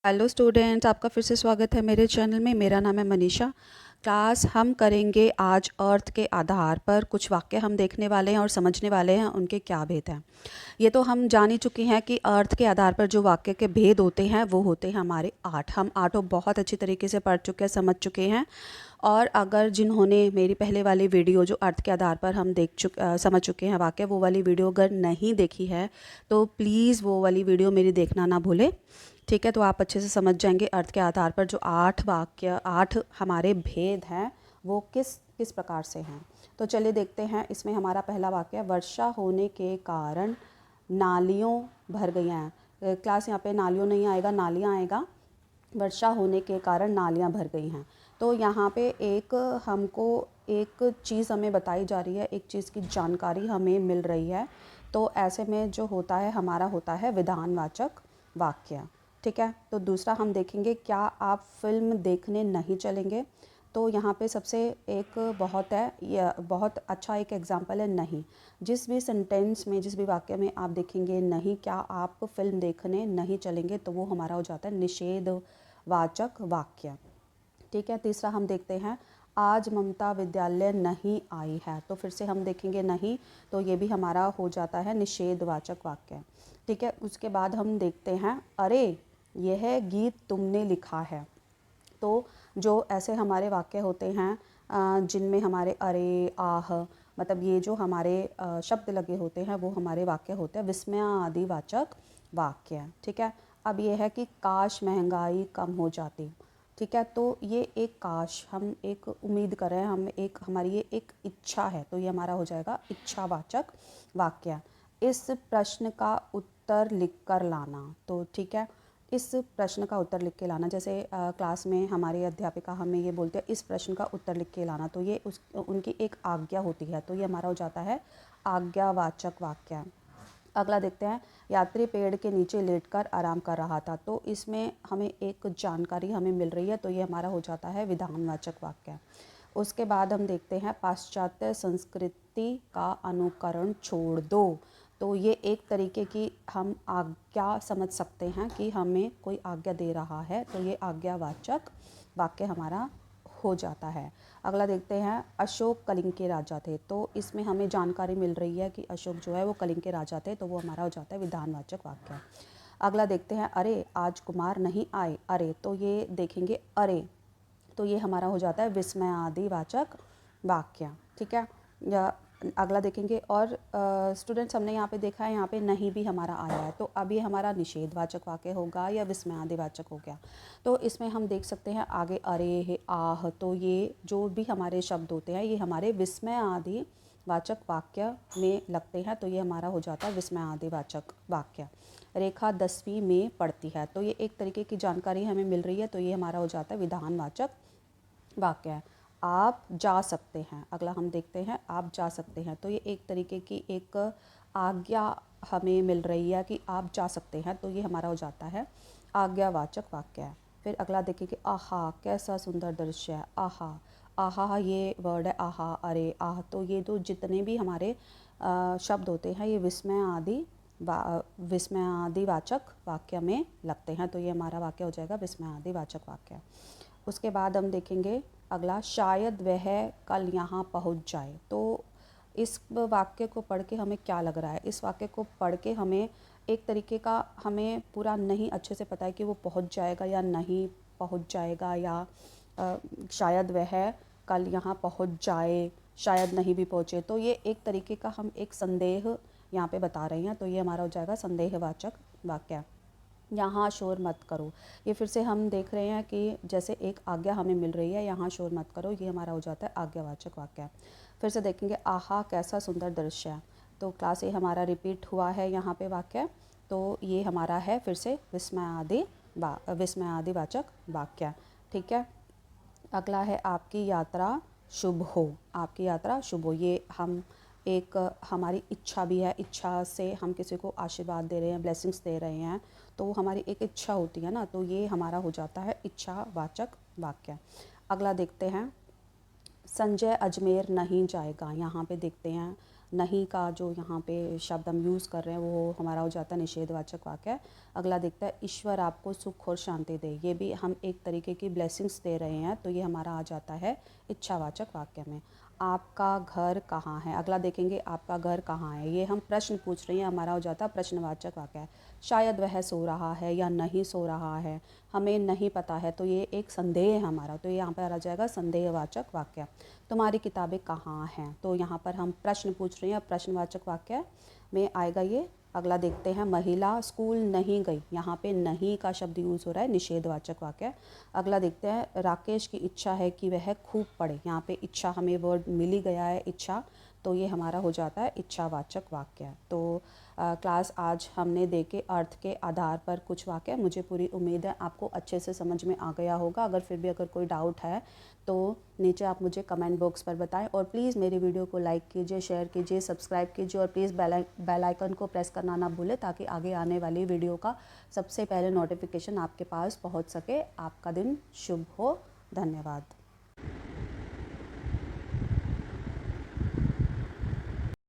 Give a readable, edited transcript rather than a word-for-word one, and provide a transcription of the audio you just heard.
Hello students, आपका फिर से स्वागत है मेरे चैनल में। मेरा नाम है मनीषा। क्लास हम करेंगे आज अर्थ के आधार पर। कुछ वाक्य हम देखने वाले हैं और समझने वाले हैं उनके क्या भेद हैं। ये तो हम जान ही चुके हैं कि अर्थ के आधार पर जो वाक्य के भेद होते हैं वो होते हैं हमारे 8। हम आठों बहुत अच्छी तरीके से पढ़ चुके हैं, समझ चुके हैं। और अगर जिन्होंने मेरी पहले वाली वीडियो जो अर्थ के आधार पर हम समझ चुके हैं वाक्य, वो वाली वीडियो अगर नहीं देखी है तो प्लीज़ वो वाली वीडियो मेरी देखना ना भूलें। ठीक है, तो आप अच्छे से समझ जाएंगे अर्थ के आधार पर जो 8 हमारे भेद हैं वो किस किस प्रकार से हैं। तो चलिए देखते हैं। इसमें हमारा पहला वाक्य है, वर्षा होने के कारण नालियों भर गई हैं। क्लास यहाँ पे नालियों नहीं आएगा, नालियाँ आएगा। वर्षा होने के कारण नालियाँ भर गई हैं। तो यहाँ पे हमको एक चीज़ हमें बताई जा रही है, एक चीज़ की जानकारी हमें मिल रही है। तो ऐसे में जो होता है हमारा होता है विधानवाचक वाक्य। ठीक है, तो दूसरा हम देखेंगे, क्या आप फिल्म देखने नहीं चलेंगे। तो यहाँ पे सबसे एक बहुत अच्छा एक एग्जांपल है नहीं। जिस भी सेंटेंस में, जिस भी वाक्य में आप देखेंगे नहीं, क्या आप फिल्म देखने नहीं चलेंगे, तो वो हमारा हो जाता है निषेधवाचक वाक्य। ठीक है, तीसरा हम देखते हैं, आज ममता विद्यालय नहीं आई है। तो फिर से हम देखेंगे नहीं, तो ये भी हमारा हो जाता है निषेधवाचक वाक्य। ठीक है, उसके बाद हम देखते हैं, अरे यह गीत तुमने लिखा है। तो जो ऐसे हमारे वाक्य होते हैं जिनमें हमारे अरे, आह, मतलब ये जो हमारे शब्द लगे होते हैं वो हमारे वाक्य होते हैं विस्मय आदि वाचक वाक्य। ठीक है, अब ये है कि काश महंगाई कम हो जाती। ठीक है, तो ये एक काश, हम एक उम्मीद कर रहे हैं, हमारी ये एक इच्छा है, तो ये हमारा हो जाएगा इच्छावाचक वाक्य। इस प्रश्न का उत्तर लिख कर लाना। तो ठीक है, इस प्रश्न का उत्तर लिख के लाना, जैसे क्लास में हमारी अध्यापिका हमें ये बोलते हैं इस प्रश्न का उत्तर लिख के लाना, तो ये उनकी एक आज्ञा होती है, तो ये हमारा हो जाता है आज्ञावाचक वाक्य। अगला देखते हैं, यात्री पेड़ के नीचे लेटकर आराम कर रहा था। तो इसमें हमें एक जानकारी हमें मिल रही है, तो ये हमारा हो जाता है विधानवाचक वाक्य। उसके बाद हम देखते हैं, पाश्चात्य संस्कृति का अनुकरण छोड़ दो। तो ये एक तरीके की हम आज्ञा समझ सकते हैं कि हमें कोई आज्ञा दे रहा है, तो ये आज्ञावाचक वाक्य हमारा हो जाता है। अगला देखते हैं, अशोक कलिंग के राजा थे। तो इसमें हमें जानकारी मिल रही है कि अशोक जो है वो कलिंग के राजा थे, तो वो हमारा हो जाता है विधानवाचक वाक्य। अगला देखते हैं, अरे आज कुमार नहीं आए। अरे, तो ये देखेंगे अरे, तो ये हमारा हो जाता है विस्मय आदि वाचक वाक्य। ठीक है, या अगला देखेंगे, और स्टूडेंट्स हमने यहाँ पे देखा है, यहाँ पे नहीं भी हमारा आया है, तो अब ये हमारा निषेधवाचक वाक्य होगा या विस्मयादिवाचक हो गया। तो इसमें हम देख सकते हैं आगे अरे है, आह, तो ये जो भी हमारे शब्द होते हैं ये हमारे विस्मय आदि वाचक वाक्य में लगते हैं, तो ये हमारा हो जाता है विस्मय आदि वाचक वाक्य। रेखा 10वीं में पढ़ती है, तो ये एक तरीके की जानकारी हमें मिल रही है, तो ये हमारा हो जाता है विधानवाचक वाक्य है। आप जा सकते हैं, अगला हम देखते हैं, आप जा सकते हैं, तो ये एक तरीके की एक आज्ञा हमें मिल रही है कि आप जा सकते हैं, तो ये हमारा हो जाता है आज्ञावाचक वाक्य है। फिर अगला देखिए, आहा कैसा सुंदर दृश्य है। आहा, आहा ये वर्ड है, आहा, अरे, आह, तो ये तो जितने भी हमारे शब्द होते हैं ये विस्मय आदि वाचक वाक्य में लगते हैं, तो ये हमारा वाक्य हो जाएगा विस्मय आदि वाचक वाक्य। उसके बाद हम देखेंगे अगला, शायद वह कल यहाँ पहुँच जाए। तो इस वाक्य को पढ़ के हमें क्या लग रहा है, इस वाक्य को पढ़ के हमें एक तरीके का हमें पूरा नहीं अच्छे से पता है कि वो पहुँच जाएगा या नहीं पहुँच जाएगा, या शायद वह कल यहाँ पहुँच जाए, शायद नहीं भी पहुँचे। तो ये एक तरीके का हम एक संदेह यहाँ पे बता रहे हैं, तो ये हमारा हो जाएगा संदेहवाचक वाक्य। यहाँ शोर मत करो, ये फिर से हम देख रहे हैं कि जैसे एक आज्ञा हमें मिल रही है, यहाँ शोर मत करो, ये हमारा हो जाता है आज्ञावाचक वाक्य। फिर से देखेंगे, आहा कैसा सुंदर दृश्य है। तो क्लास ए हमारा रिपीट हुआ है यहाँ पे वाक्य, तो ये हमारा है फिर से विस्मय आदि वाचक वाक्य। ठीक है, अगला है, आपकी यात्रा शुभ हो। आपकी यात्रा शुभ हो, ये हम एक हमारी इच्छा भी है, इच्छा से हम किसी को आशीर्वाद दे रहे हैं, ब्लेसिंग्स दे रहे हैं, तो हमारी एक इच्छा होती है ना, तो ये हमारा हो जाता है इच्छावाचक वाक्य। अगला देखते हैं, संजय अजमेर नहीं जाएगा। यहाँ पे देखते हैं नहीं का जो यहाँ पे शब्द हम यूज़ कर रहे हैं वो हमारा हो जाता है निषेधवाचक वाक्य। अगला देखता है ईश्वर आपको सुख और शांति दे, ये भी हम एक तरीके की ब्लेसिंग्स दे रहे हैं, तो ये हमारा आ जाता है इच्छावाचक वाक्य में। आपका घर कहाँ है, अगला देखेंगे आपका घर कहाँ है, ये हम प्रश्न पूछ रहे हैं, हमारा हो जाता है प्रश्नवाचक वाक्य है। शायद वह सो रहा है या नहीं सो रहा है, हमें नहीं पता है, तो ये एक संदेह है हमारा, तो ये यहाँ पर आ जाएगा संदेहवाचक वाक्य। तुम्हारी किताबें कहाँ हैं, तो यहाँ पर हम प्रश्न पूछ रहे हैं, प्रश्नवाचक वाक्य में आएगा ये। अगला देखते हैं महिला स्कूल नहीं गई, यहाँ पे नहीं का शब्द यूज़ हो रहा है, निषेधवाचक वाक्य। अगला देखते हैं राकेश की इच्छा है कि वह खूब पढ़े, यहाँ पे इच्छा हमें वर्ड मिल ही गया है इच्छा, तो ये हमारा हो जाता है इच्छावाचक वाक्य। तो क्लास आज हमने देखे अर्थ के आधार पर कुछ वाक्य, मुझे पूरी उम्मीद है आपको अच्छे से समझ में आ गया होगा। अगर फिर भी अगर कोई डाउट है तो नीचे आप मुझे कमेंट बॉक्स पर बताएं, और प्लीज़ मेरी वीडियो को लाइक कीजिए, शेयर कीजिए, सब्सक्राइब कीजिए, और प्लीज़ बेल आइकन को प्रेस करना ना भूलें, ताकि आगे आने वाली वीडियो का सबसे पहले नोटिफिकेशन आपके पास पहुंच सके। आपका दिन शुभ हो। धन्यवाद।